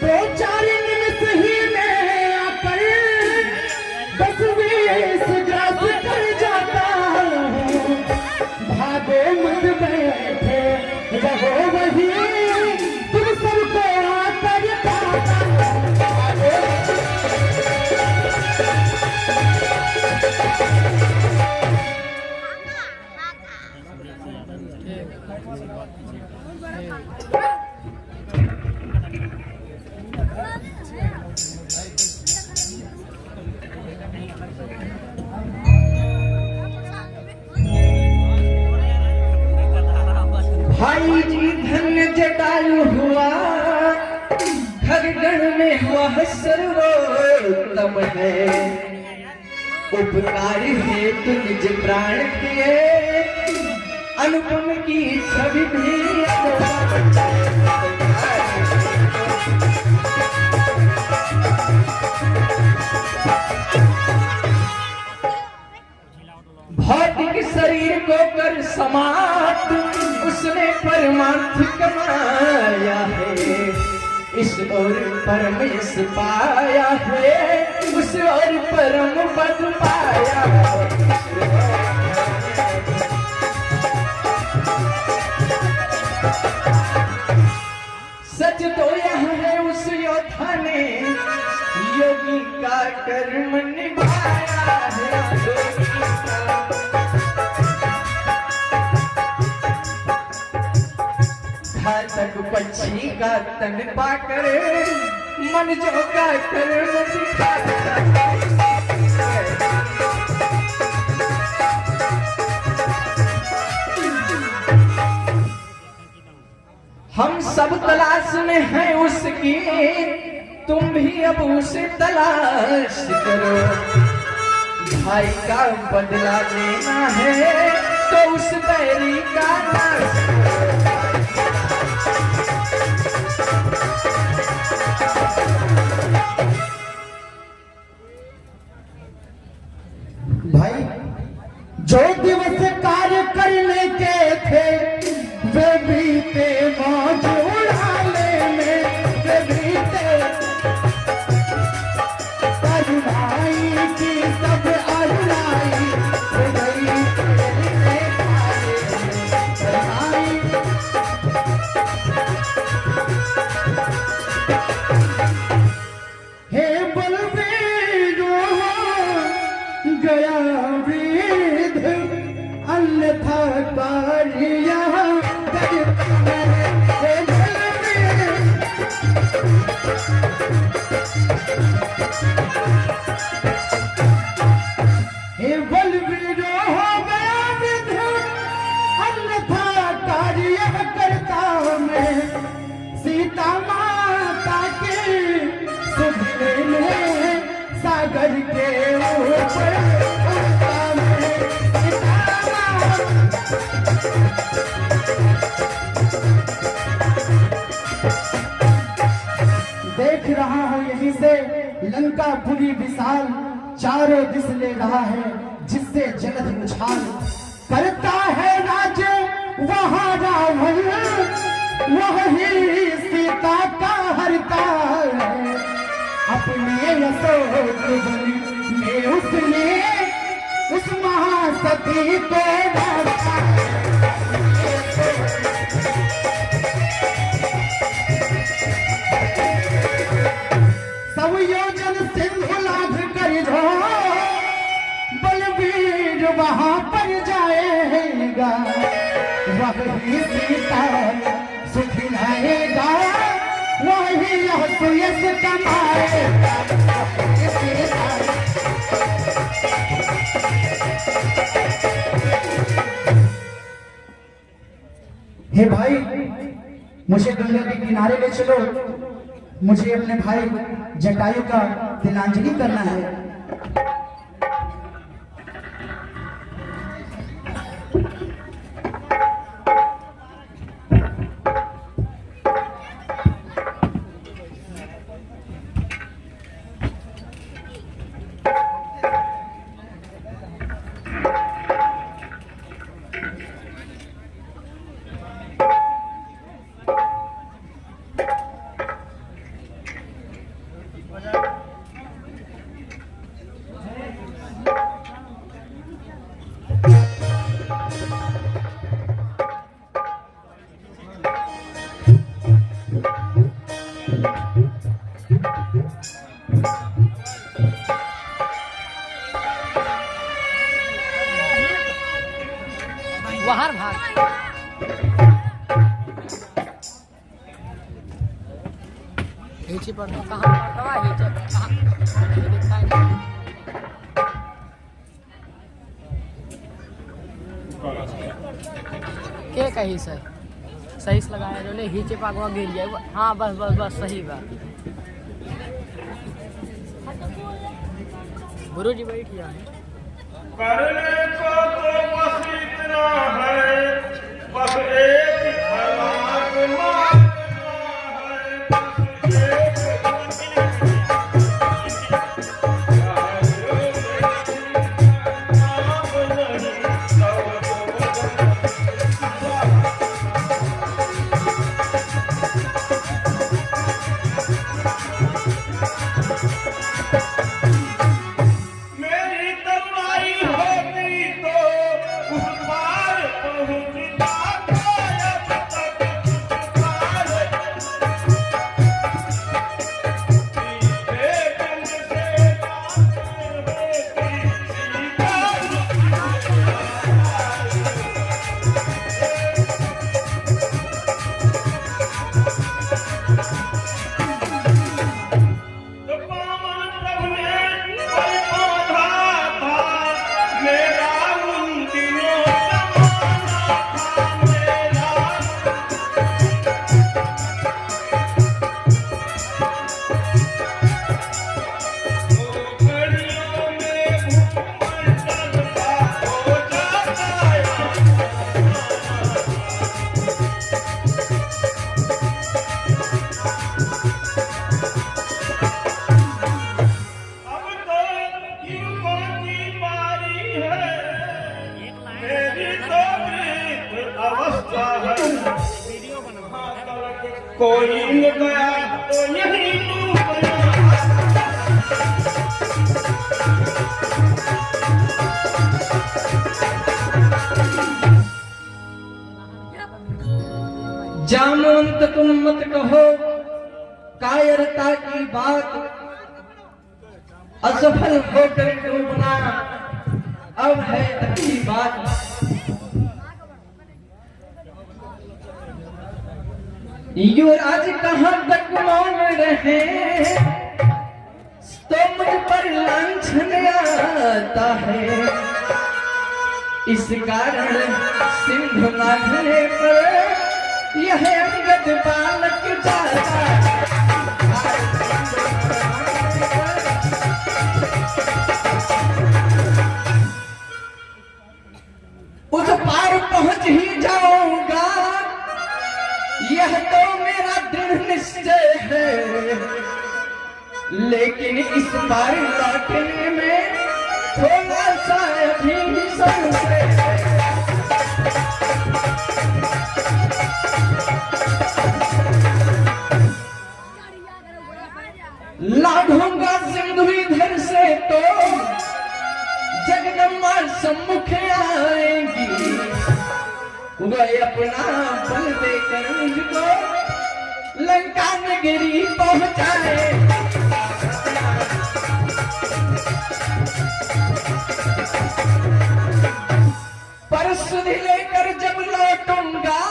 दो चार निमिष ही में आकर बस वेश ग्रास कर जाता हूँ। भागो मत बैठे रहो वही, तुम सबको आकर पाता भाई जी धन्य जटायु हुआ, खरगण में हुआ सर्वोत्तम है। उपकार हेतु निज प्राण दिए, अनुपम की छवि भी भौतिक शरीर को कर समाप्त, उसने परमार्थ कमाया है। इस और परम यश पाया है, उस और परम पद पाया है। सच तो यह है उस योद्धा ने योगी का कर्म निभाया है। घातक पक्षी का तन पाकर मन जो का कर्म दिखाता है। हम सब तलाश में हैं उसकी, तुम भी अब उसे तलाश करो। भाई का बदला लेना है तो उस बैरी का नाश करो। भाई जो दिवस कार्य करने के थे वे बीते मौज उड़ाने में, वे बीते भाई की सब अरुणाई हे बलवीरो गया वेद अन्यथा कारिया हे बलवीरो हो गया विध अन्यथा कार्य करता मैं। सीता माता के सुधरे में सागर के ऊपर उड़ता मैं। देख रहा हूँ यहीं से लंका पूरी विशाल, चारों दिस ले रहा है जिससे जगत उछाल। करता है राज वहाँ रावण, वही सीता का हरता है। अपने अशोक में उसने उस महासती को मारा। सब योजन सिंधु लाभ कर दो, बलवीर वहां पर जाएगा। वही सीता सुखिलाएगा, वही यश कमाएगा। हे भाई मुझे गंगा के किनारे ले चलो, मुझे अपने भाई जटायु का तिलांजलि करना है। हीची पर कहाँ पटवा हीचे कहाँ दिखाई नहीं। के कही सर सही से लगाया जो ले हीचे पागवा गिर जाए। हाँ बस बस बस सही बात। गुरु जी बैठिए। करने को तो बस इतना है, बस एक छलांग मारना है, बस एक मेरी तन्हाई होती तो उस पार पहुंचता शायद तक उस पार। सीधे दिल से बातें तो पावन प्रभु ने पल बांधा था, मेरा उन दिनों जमाना था मेरा। वो घड़ियों में भूमंडल का हो जाता है। अब तो युगों की बारी है, मेरी तो वृद्ध अवस्था है। कोई न गया तो यही डूबना। जामोंत तुम मत कहो कायरता की बात, असफल होकर डूबना अब है अच्छी बात। युवराज कहाँ तक मौन रहे, तो मुझ पर लांछन आता है। इस कारण सिंधु नाघने पर यह अंगद बालक जाता है। उस पार पहुंच ही जाऊंगा, यह तो मेरा दृढ़ निश्चय है। लेकिन इस पार लौटने में थोड़ा सा अभी संशय है। लाढ़ूंगा सिंधु इधर से तो जगदम्बा सम्मुख आएंगी। वह अपना बल देकर मुझको लंका नगरी पहुंचाए। पर सुधि लेकर जब लौटूंगा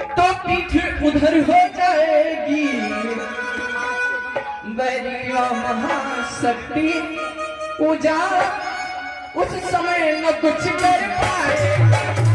तो पीठ उधर हो जाएगी। बैरिया महाशक्ति पूजा उस समय न कुछ कर पाए।